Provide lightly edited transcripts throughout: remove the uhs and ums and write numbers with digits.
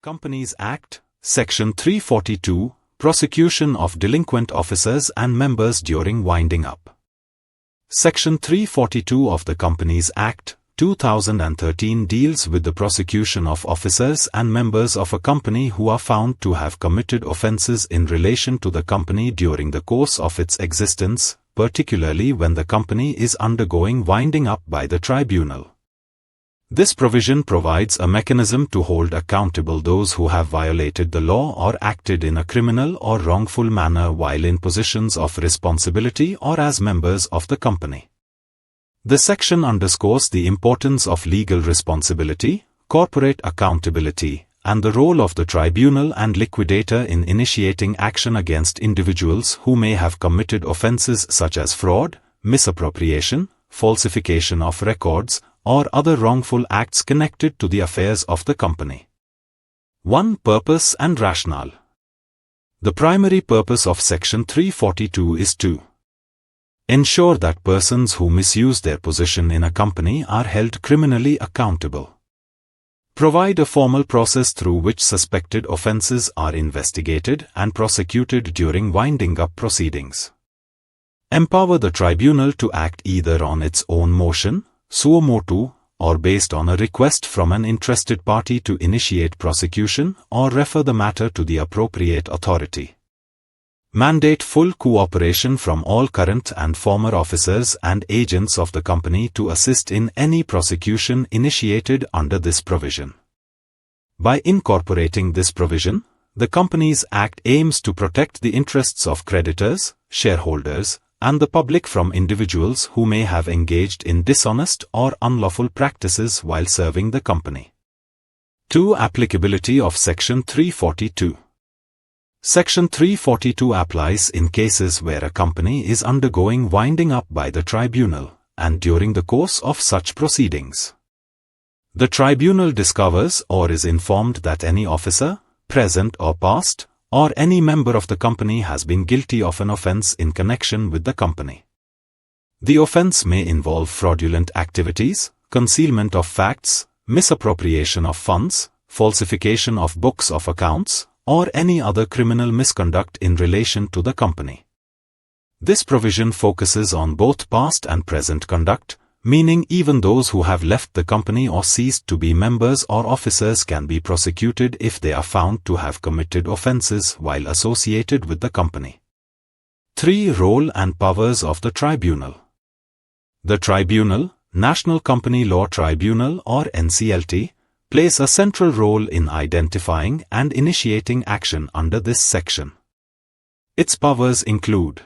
Companies Act, Section 342, Prosecution of Delinquent Officers and Members During Winding Up. Section 342 of the Companies Act, 2013 deals with the prosecution of officers and members of a company who are found to have committed offences in relation to the company during the course of its existence, particularly when the company is undergoing winding up by the tribunal. This provision provides a mechanism to hold accountable those who have violated the law or acted in a criminal or wrongful manner while in positions of responsibility or as members of the company. The section underscores the importance of legal responsibility, corporate accountability, and the role of the tribunal and liquidator in initiating action against individuals who may have committed offences such as fraud, misappropriation, falsification of records, or other wrongful acts connected to the affairs of the company. 1. Purpose and rationale. The primary purpose of Section 342 is to ensure that persons who misuse their position in a company are held criminally accountable. Provide a formal process through which suspected offences are investigated and prosecuted during winding up proceedings. Empower the tribunal to act either on its own motion, suo motu, or based on a request from an interested party to initiate prosecution or refer the matter to the appropriate authority. Mandate full cooperation from all current and former officers and agents of the company to assist in any prosecution initiated under this provision. By incorporating this provision, the Companies Act aims to protect the interests of creditors, shareholders, and the public from individuals who may have engaged in dishonest or unlawful practices while serving the company. 2. Applicability of Section 342. Section 342 applies in cases where a company is undergoing winding up by the tribunal, and during the course of such proceedings. The tribunal discovers or is informed that any officer, present or past, or any member of the company has been guilty of an offence in connection with the company. The offence may involve fraudulent activities, concealment of facts, misappropriation of funds, falsification of books of accounts, or any other criminal misconduct in relation to the company. This provision focuses on both past and present conduct, meaning even those who have left the company or ceased to be members or officers can be prosecuted if they are found to have committed offences while associated with the company. 3. Role and powers of the tribunal. The tribunal, National Company Law Tribunal or NCLT, plays a central role in identifying and initiating action under this section. Its powers include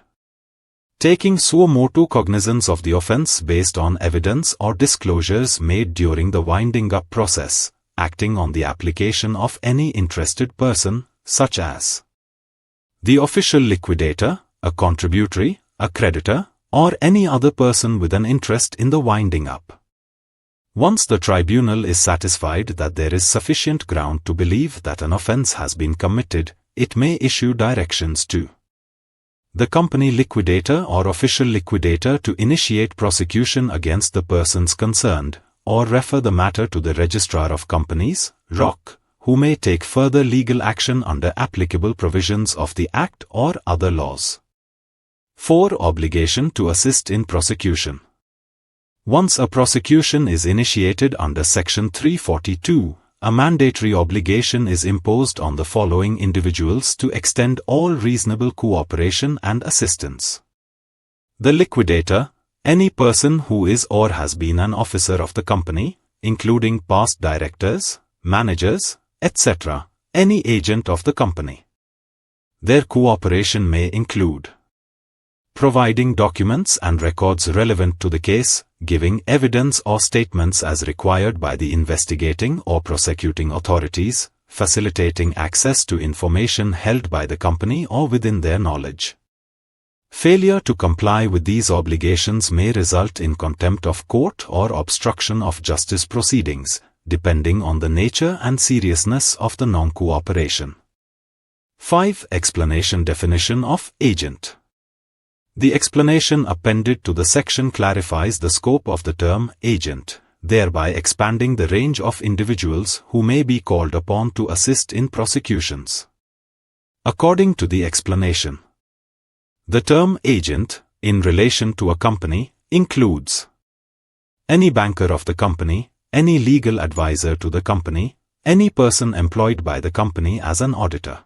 taking suo motu cognizance of the offence based on evidence or disclosures made during the winding up process, acting on the application of any interested person, such as the official liquidator, a contributory, a creditor, or any other person with an interest in the winding up. Once the tribunal is satisfied that there is sufficient ground to believe that an offence has been committed, it may issue directions to the company liquidator or official liquidator to initiate prosecution against the persons concerned, or refer the matter to the Registrar of Companies, ROC, who may take further legal action under applicable provisions of the Act or other laws. 4. Obligation to assist in prosecution. Once a prosecution is initiated under Section 342, a mandatory obligation is imposed on the following individuals to extend all reasonable cooperation and assistance. The liquidator, any person who is or has been an officer of the company, including past directors, managers, etc., any agent of the company. Their cooperation may include providing documents and records relevant to the case, giving evidence or statements as required by the investigating or prosecuting authorities, facilitating access to information held by the company or within their knowledge. Failure to comply with these obligations may result in contempt of court or obstruction of justice proceedings, depending on the nature and seriousness of the non-cooperation. 5. Explanation. Definition of agent. The explanation appended to the section clarifies the scope of the term agent, thereby expanding the range of individuals who may be called upon to assist in prosecutions. According to the explanation, the term agent, in relation to a company, includes any banker of the company, any legal advisor to the company, any person employed by the company as an auditor.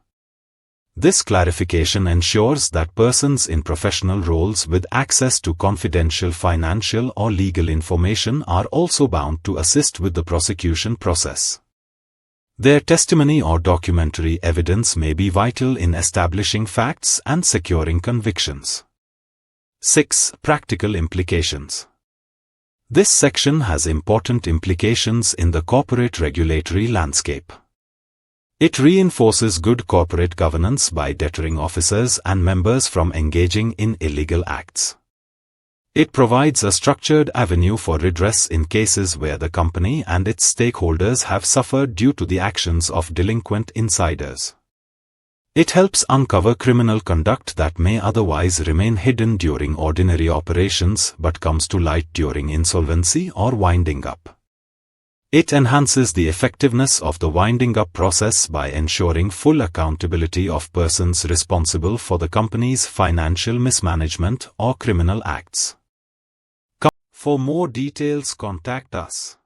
This clarification ensures that persons in professional roles with access to confidential financial or legal information are also bound to assist with the prosecution process. Their testimony or documentary evidence may be vital in establishing facts and securing convictions. 6. Practical implications. This section has important implications in the corporate regulatory landscape. It reinforces good corporate governance by deterring officers and members from engaging in illegal acts. It provides a structured avenue for redress in cases where the company and its stakeholders have suffered due to the actions of delinquent insiders. It helps uncover criminal conduct that may otherwise remain hidden during ordinary operations but comes to light during insolvency or winding up. It enhances the effectiveness of the winding up process by ensuring full accountability of persons responsible for the company's financial mismanagement or criminal acts. For more details, contact us.